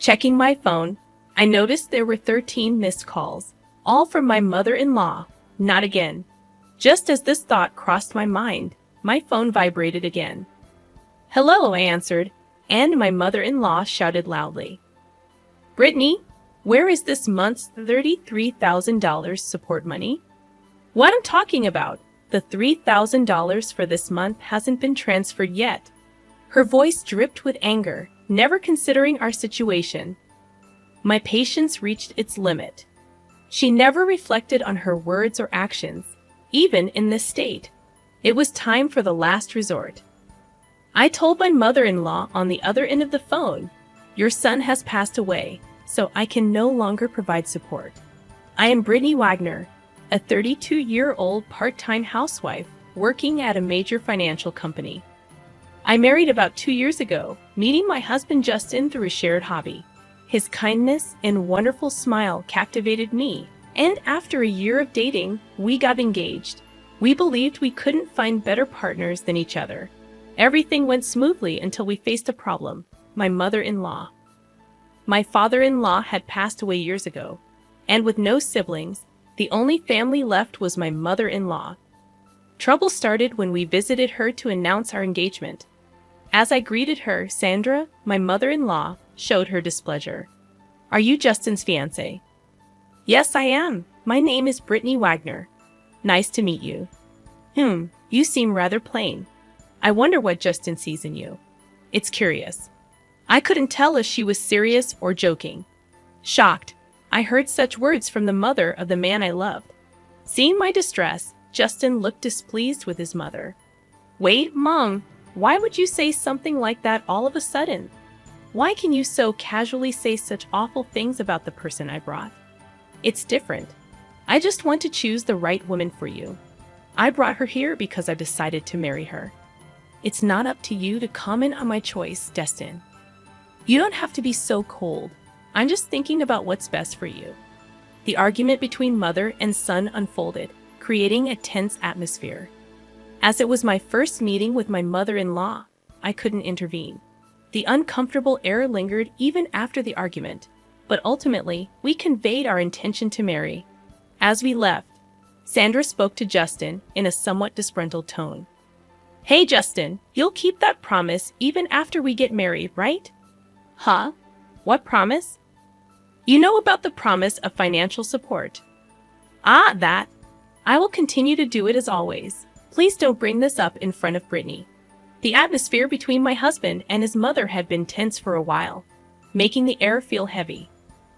Checking my phone, I noticed there were 13 missed calls, all from my mother-in-law. Not again. Just as this thought crossed my mind, my phone vibrated again. "Hello," I answered, and my mother-in-law shouted loudly. "Brittany, where is this month's $33,000 support money?" "What I'm talking about? The $3,000 for this month hasn't been transferred yet." Her voice dripped with anger, never considering our situation. My patience reached its limit. She never reflected on her words or actions, even in this state. It was time for the last resort. I told my mother-in-law on the other end of the phone, "Your son has passed away, so I can no longer provide support. I am Brittany Wagner, a 32-year-old part-time housewife working at a major financial company. I married about 2 years ago, meeting my husband Justin through a shared hobby. His kindness and wonderful smile captivated me, and after a year of dating, we got engaged. We believed we couldn't find better partners than each other. Everything went smoothly until we faced a problem: my mother-in-law. My father-in-law had passed away years ago, and with no siblings, the only family left was my mother-in-law. Trouble started when we visited her to announce our engagement. As I greeted her, Sandra, my mother-in-law, showed her displeasure. "Are you Justin's fiancé?" "Yes, I am. My name is Brittany Wagner. Nice to meet you." You seem rather plain. I wonder what Justin sees in you." It's curious. I couldn't tell if she was serious or joking. Shocked, I heard such words from the mother of the man I loved. Seeing my distress, Justin looked displeased with his mother. "Wait, Mom, why would you say something like that all of a sudden? Why can you so casually say such awful things about the person I brought? It's different. I just want to choose the right woman for you. I brought her here because I've decided to marry her. It's not up to you to comment on my choice, Destin. You don't have to be so cold. I'm just thinking about what's best for you." The argument between mother and son unfolded, creating a tense atmosphere. As it was my first meeting with my mother-in-law, I couldn't intervene. The uncomfortable air lingered even after the argument, but ultimately, we conveyed our intention to marry. As we left, Sandra spoke to Justin in a somewhat disgruntled tone. "Hey, Justin, you'll keep that promise even after we get married, right?" "Huh? What promise?" "You know about the promise of financial support." "Ah, that. I will continue to do it as always. Please don't bring this up in front of Brittany." The atmosphere between my husband and his mother had been tense for a while, making the air feel heavy.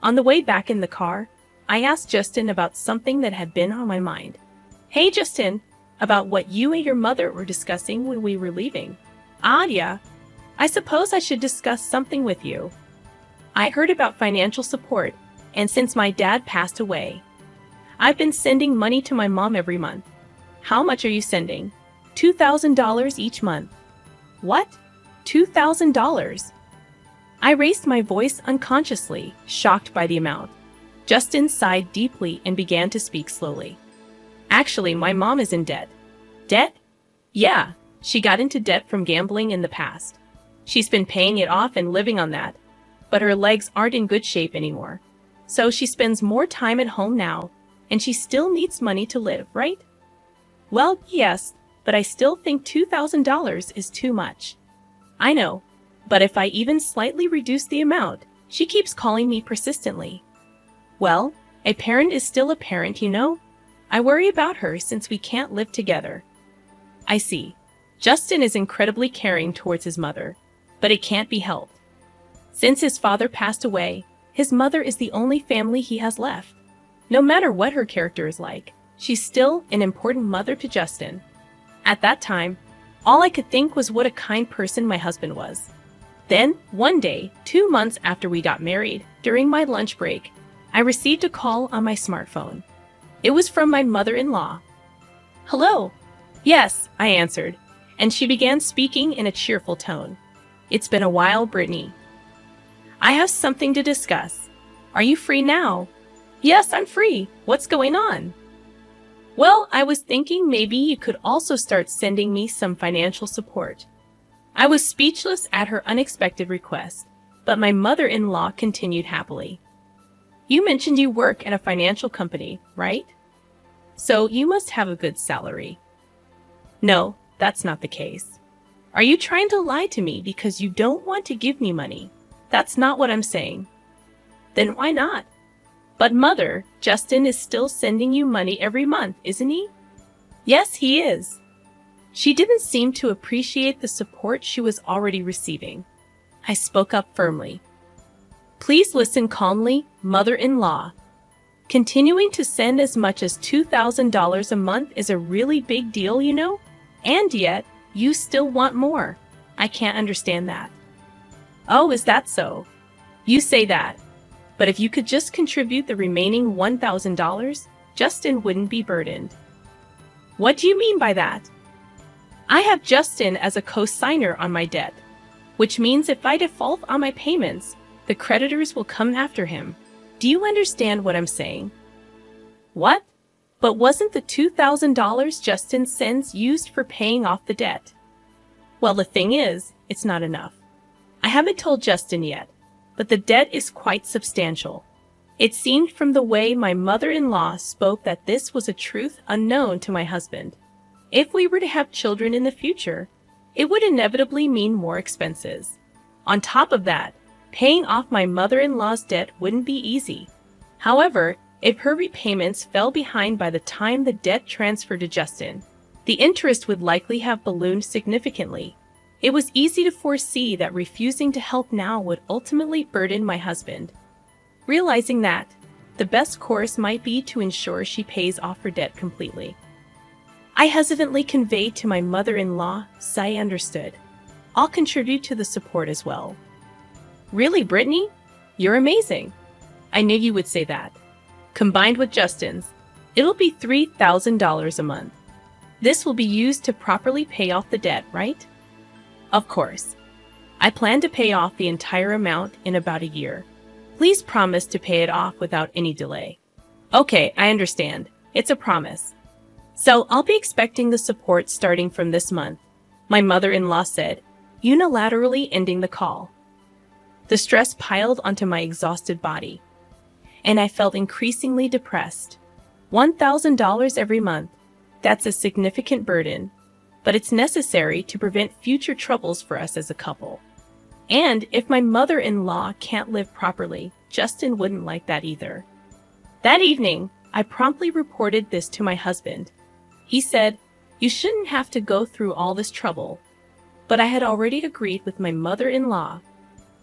On the way back in the car, I asked Justin about something that had been on my mind. "Hey, Justin, about what you and your mother were discussing when we were leaving." "Ah, yeah. I suppose I should discuss something with you. I heard about financial support, and since my dad passed away, I've been sending money to my mom every month." "How much are you sending?" $2,000 each month." "What? $2,000? I raised my voice unconsciously, shocked by the amount. Justin sighed deeply and began to speak slowly. "Actually, my mom is in debt." "Debt?" "Yeah, she got into debt from gambling in the past. She's been paying it off and living on that, but her legs aren't in good shape anymore. So she spends more time at home now, and she still needs money to live, right?" "Well, yes, but I still think $2,000 is too much." "I know, but if I even slightly reduce the amount, she keeps calling me persistently." "Well, a parent is still a parent, you know? I worry about her since we can't live together." "I see. Justin is incredibly caring towards his mother, but it can't be helped. Since his father passed away, his mother is the only family he has left. No matter what her character is like, she's still an important mother to Justin." At that time, all I could think was what a kind person my husband was. Then, one day, 2 months after we got married, during my lunch break, I received a call on my smartphone. It was from my mother-in-law. "Hello?" "Yes," I answered, and she began speaking in a cheerful tone. "It's been a while, Brittany. I have something to discuss. Are you free now?" "Yes, I'm free. What's going on?" "Well, I was thinking maybe you could also start sending me some financial support." I was speechless at her unexpected request, But my mother-in-law continued happily. You mentioned you work at a financial company, right? So you must have a good salary. No, that's not the case. Are you trying to lie to me because you don't want to give me money? That's not what I'm saying. Then why not? But mother, Justin is still sending you money every month, isn't he? Yes, he is. She didn't seem to appreciate the support she was already receiving. I spoke up firmly. Please listen calmly, mother-in-law. Continuing to send as much as $2,000 a month is a really big deal, you know? And yet, you still want more. I can't understand that. Oh, is that so? You say that. But if you could just contribute the remaining $1,000, Justin wouldn't be burdened. What do you mean by that? I have Justin as a co-signer on my debt, which means if I default on my payments, the creditors will come after him. Do you understand what I'm saying? What? But wasn't the $2,000 Justin sends used for paying off the debt? Well, the thing is, it's not enough. I haven't told Justin yet, but the debt is quite substantial. It seemed from the way my mother-in-law spoke that this was a truth unknown to my husband. If we were to have children in the future, it would inevitably mean more expenses. On top of that, paying off my mother-in-law's debt wouldn't be easy. However, if her repayments fell behind by the time the debt transferred to Justin, the interest would likely have ballooned significantly. It was easy to foresee that refusing to help now would ultimately burden my husband. Realizing that, the best course might be to ensure she pays off her debt completely. I hesitantly conveyed to my mother-in-law, "I understood. I'll contribute to the support as well." Really, Brittany? You're amazing. I knew you would say that. Combined with Justin's, it'll be $3,000 a month. This will be used to properly pay off the debt, right? Of course. I plan to pay off the entire amount in about a year. Please promise to pay it off without any delay. Okay, I understand. It's a promise. So I'll be expecting the support starting from this month, my mother-in-law said, unilaterally ending the call. The stress piled onto my exhausted body, and I felt increasingly depressed. $1,000 every month, that's a significant burden, but it's necessary to prevent future troubles for us as a couple. And if my mother-in-law can't live properly, Justin wouldn't like that either. That evening, I promptly reported this to my husband. He said, "You shouldn't have to go through all this trouble." But I had already agreed with my mother-in-law.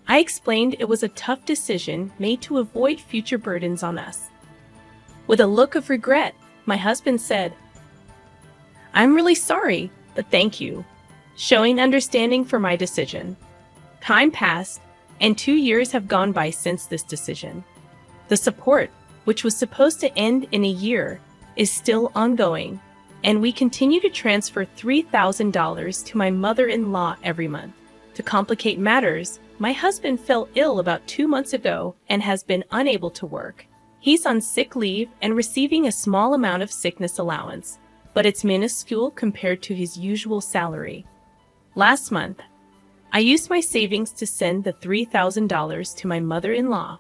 I explained it was a tough decision made to avoid future burdens on us. With a look of regret, my husband said, "I'm really sorry, but thank you," showing understanding for my decision. Time passed, and 2 years have gone by since this decision. The support, which was supposed to end in a year, is still ongoing, and we continue to transfer $3,000 to my mother-in-law every month. To complicate matters, my husband fell ill about 2 months ago and has been unable to work. He's on sick leave and receiving a small amount of sickness allowance, but it's minuscule compared to his usual salary. Last month, I used my savings to send the $3,000 to my mother-in-law.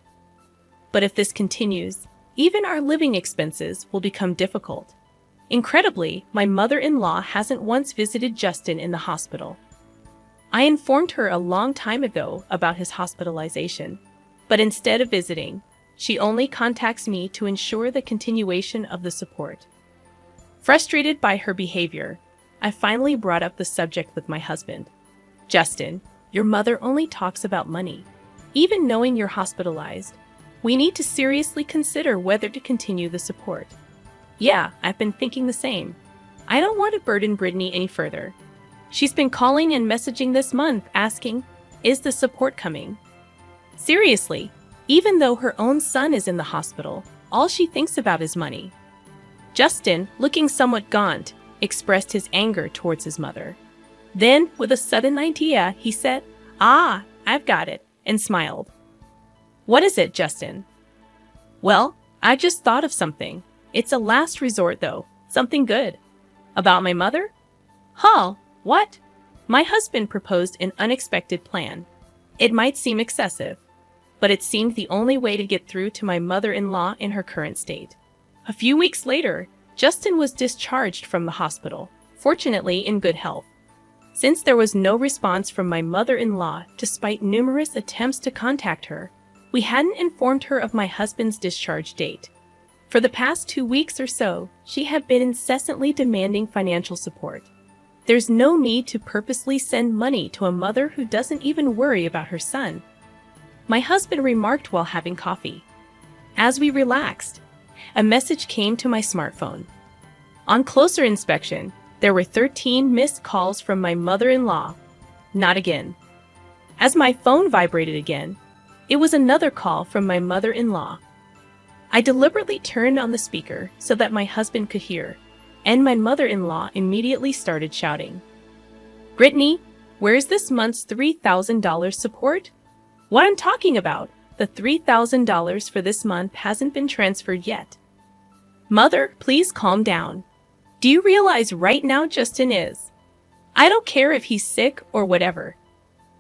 But if this continues, even our living expenses will become difficult. Incredibly, my mother-in-law hasn't once visited Justin in the hospital. I informed her a long time ago about his hospitalization, but instead of visiting, she only contacts me to ensure the continuation of the support. Frustrated by her behavior, I finally brought up the subject with my husband. "Justin, your mother only talks about money. Even knowing you're hospitalized, we need to seriously consider whether to continue the support." "Yeah, I've been thinking the same. I don't want to burden Brittany any further. She's been calling and messaging this month asking, is the support coming?" Seriously, even though her own son is in the hospital, all she thinks about is money. Justin, looking somewhat gaunt, expressed his anger towards his mother. Then, with a sudden idea, he said, "Ah, I've got it," and smiled. "What is it, Justin?" "Well, I just thought of something. It's a last resort, though. Something good." "About my mother?" "Huh, what?" My husband proposed an unexpected plan. It might seem excessive, but it seemed the only way to get through to my mother-in-law in her current state. A few weeks later, Justin was discharged from the hospital, fortunately in good health. Since there was no response from my mother-in-law despite numerous attempts to contact her, we hadn't informed her of my husband's discharge date. For the past 2 weeks or so, she had been incessantly demanding financial support. There's no need to purposely send money to a mother who doesn't even worry about her son, my husband remarked while having coffee. As we relaxed, a message came to my smartphone. On closer inspection, there were 13 missed calls from my mother-in-law. Not again. As my phone vibrated again, it was another call from my mother-in-law. I deliberately turned on the speaker so that my husband could hear, and my mother-in-law immediately started shouting, "Brittany, where's this month's $3,000 support? What I'm talking about, the $3,000 for this month hasn't been transferred yet. Mother, please calm down. Do you realize right now Justin is? I don't care if he's sick or whatever.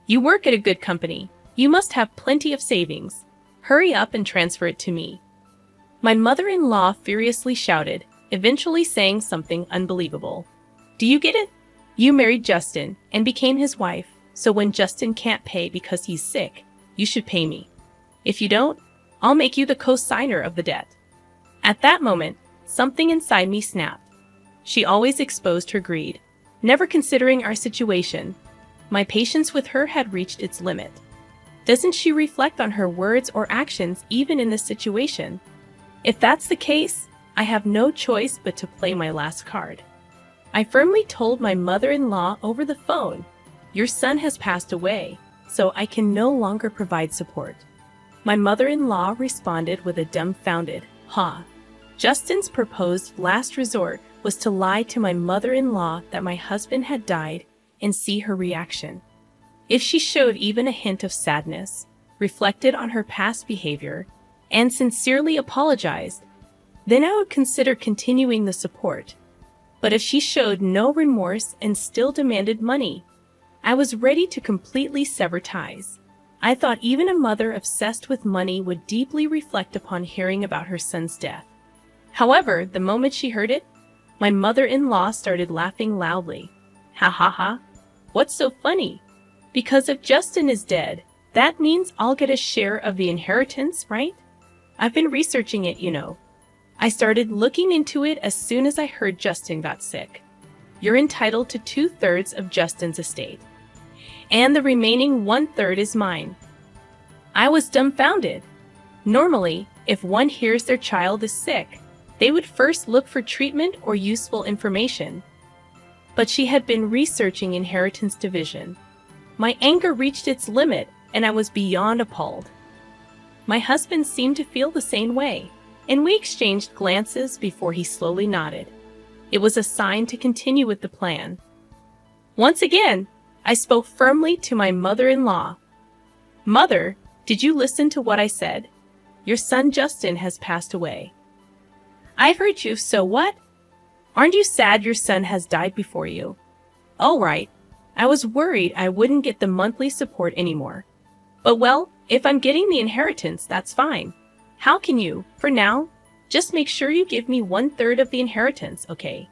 You work at a good company. You must have plenty of savings. Hurry up and transfer it to me." My mother-in-law furiously shouted, eventually saying something unbelievable. "Do you get it? You married Justin and became his wife, so when Justin can't pay because he's sick, you should pay me. If you don't, I'll make you the co-signer of the debt." At that moment, something inside me snapped. She always exposed her greed, never considering our situation. My patience with her had reached its limit. Doesn't she reflect on her words or actions even in this situation? If that's the case, I have no choice but to play my last card. I firmly told my mother-in-law over the phone, "Your son has passed away, so I can no longer provide support." My mother-in-law responded with a dumbfounded, "Ha." Justin's proposed last resort was to lie to my mother-in-law that my husband had died and see her reaction. If she showed even a hint of sadness, reflected on her past behavior, and sincerely apologized, then I would consider continuing the support. But if she showed no remorse and still demanded money, I was ready to completely sever ties. I thought even a mother obsessed with money would deeply reflect upon hearing about her son's death. However, the moment she heard it, my mother-in-law started laughing loudly. "Ha ha ha. What's so funny? Because if Justin is dead, that means I'll get a share of the inheritance, right? I've been researching it, you know. I started looking into it as soon as I heard Justin got sick. You're entitled to 2/3 of Justin's estate, and the remaining 1/3 is mine." I was dumbfounded. Normally, if one hears their child is sick, they would first look for treatment or useful information. But she had been researching inheritance division. My anger reached its limit, and I was beyond appalled. My husband seemed to feel the same way, and we exchanged glances before he slowly nodded. It was a sign to continue with the plan. Once again, I spoke firmly to my mother-in-law. "Mother, did you listen to what I said? Your son Justin has passed away." "I've heard you, so what? Aren't you sad your son has died before you?" "Oh, right. I was worried I wouldn't get the monthly support anymore. But well, if I'm getting the inheritance, that's fine. How can you, for now, just make sure you give me 1/3 of the inheritance, okay?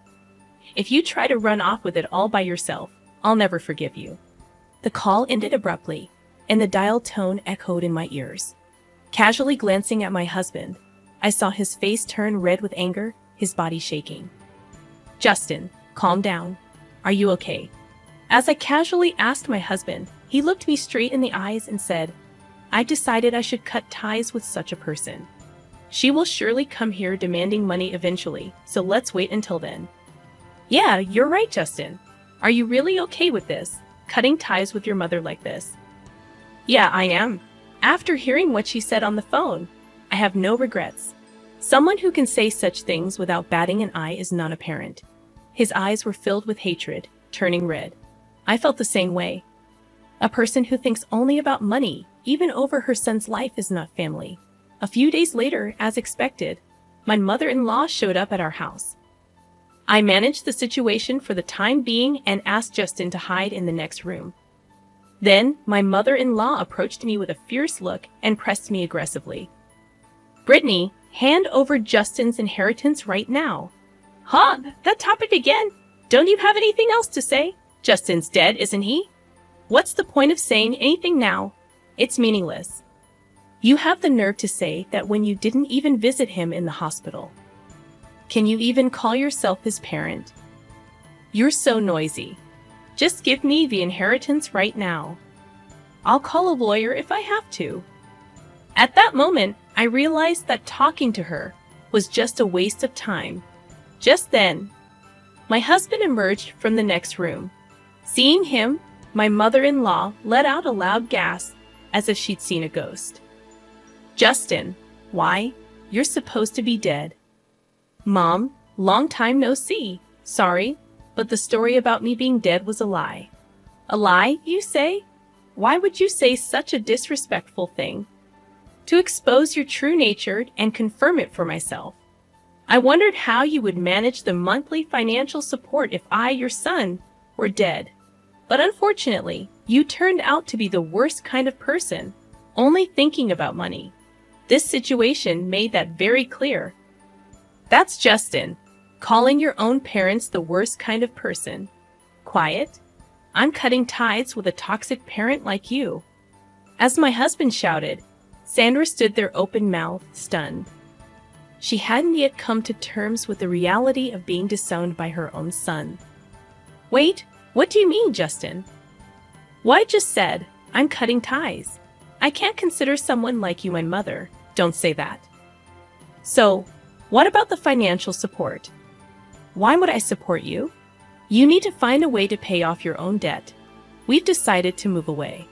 If you try to run off with it all by yourself, I'll never forgive you." The call ended abruptly, and the dial tone echoed in my ears. Casually glancing at my husband, I saw his face turn red with anger, his body shaking. "Justin, calm down. Are you okay?" As I casually asked my husband, he looked me straight in the eyes and said, "I decided I should cut ties with such a person. She will surely come here demanding money eventually, so let's wait until then." "Yeah, you're right, Justin. Are you really okay with this, cutting ties with your mother like this?" "Yeah, I am. After hearing what she said on the phone, I have no regrets. Someone who can say such things without batting an eye is not a parent." His eyes were filled with hatred, turning red. I felt the same way. A person who thinks only about money, even over her son's life, is not family. A few days later, as expected, my mother-in-law showed up at our house. I managed the situation for the time being and asked Justin to hide in the next room. Then my mother-in-law approached me with a fierce look and pressed me aggressively. "Brittany, hand over Justin's inheritance right now." "Huh? That topic again? Don't you have anything else to say? Justin's dead, isn't he? What's the point of saying anything now? It's meaningless. You have the nerve to say that when you didn't even visit him in the hospital. Can you even call yourself his parent? You're so noisy. Just give me the inheritance right now. I'll call a lawyer if I have to." At that moment, I realized that talking to her was just a waste of time. Just then, my husband emerged from the next room. Seeing him, my mother-in-law let out a loud gasp as if she'd seen a ghost. "Justin, why? You're supposed to be dead." "Mom, long time no see. Sorry, but the story about me being dead was a lie." "A lie, you say? Why would you say such a disrespectful thing?" "To expose your true nature and confirm it for myself. I wondered how you would manage the monthly financial support if I, your son, were dead. But unfortunately, you turned out to be the worst kind of person, only thinking about money. This situation made that very clear." That's Justin, calling your own parents the worst kind of person. Quiet. I'm cutting ties with a toxic parent like you. As my husband shouted, Sandra stood there open-mouthed, stunned. She hadn't yet come to terms with the reality of being disowned by her own son. "Wait, what do you mean, Justin?" "Well, I just said, I'm cutting ties. I can't consider someone like you my mother. Don't say that." "So, what about the financial support?" "Why would I support you? You need to find a way to pay off your own debt. We've decided to move away."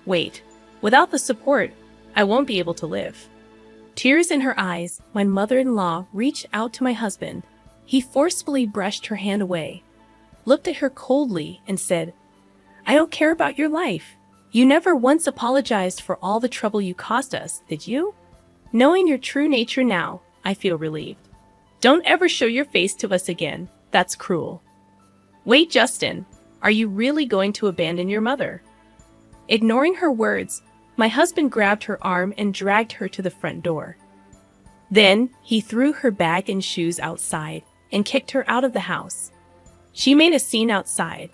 "Wait, without the support, I won't be able to live." Tears in her eyes, my mother-in-law reached out to my husband. He forcefully brushed her hand away, looked at her coldly, and said, "I don't care about your life. You never once apologized for all the trouble you caused us, did you? Knowing your true nature now, I feel relieved. Don't ever show your face to us again. That's cruel." "Wait, Justin, are you really going to abandon your mother?" Ignoring her words, my husband grabbed her arm and dragged her to the front door. Then he threw her bag and shoes outside and kicked her out of the house. She made a scene outside,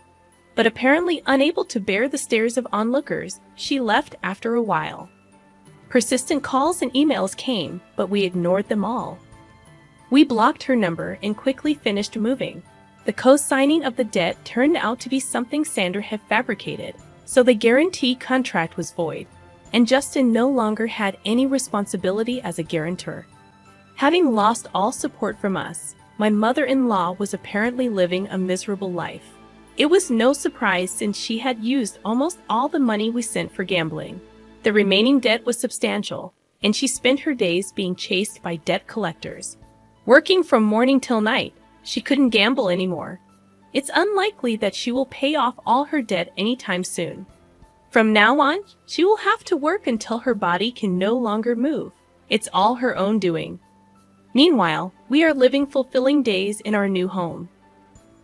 but apparently unable to bear the stares of onlookers, she left after a while. Persistent calls and emails came, but we ignored them all. We blocked her number and quickly finished moving. The co-signing of the debt turned out to be something Sandra had fabricated, so the guarantee contract was void, and Justin no longer had any responsibility as a guarantor. Having lost all support from us, my mother-in-law was apparently living a miserable life. It was no surprise since she had used almost all the money we sent for gambling. The remaining debt was substantial, and she spent her days being chased by debt collectors. Working from morning till night, she couldn't gamble anymore. It's unlikely that she will pay off all her debt anytime soon. From now on, she will have to work until her body can no longer move. It's all her own doing. Meanwhile, we are living fulfilling days in our new home.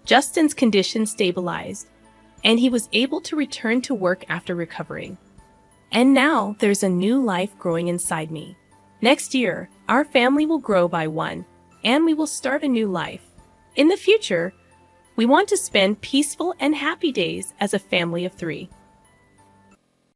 Justin's condition stabilized, and he was able to return to work after recovering. And now there's a new life growing inside me. Next year, our family will grow by one, and we will start a new life. In the future, we want to spend peaceful and happy days as a family of 3.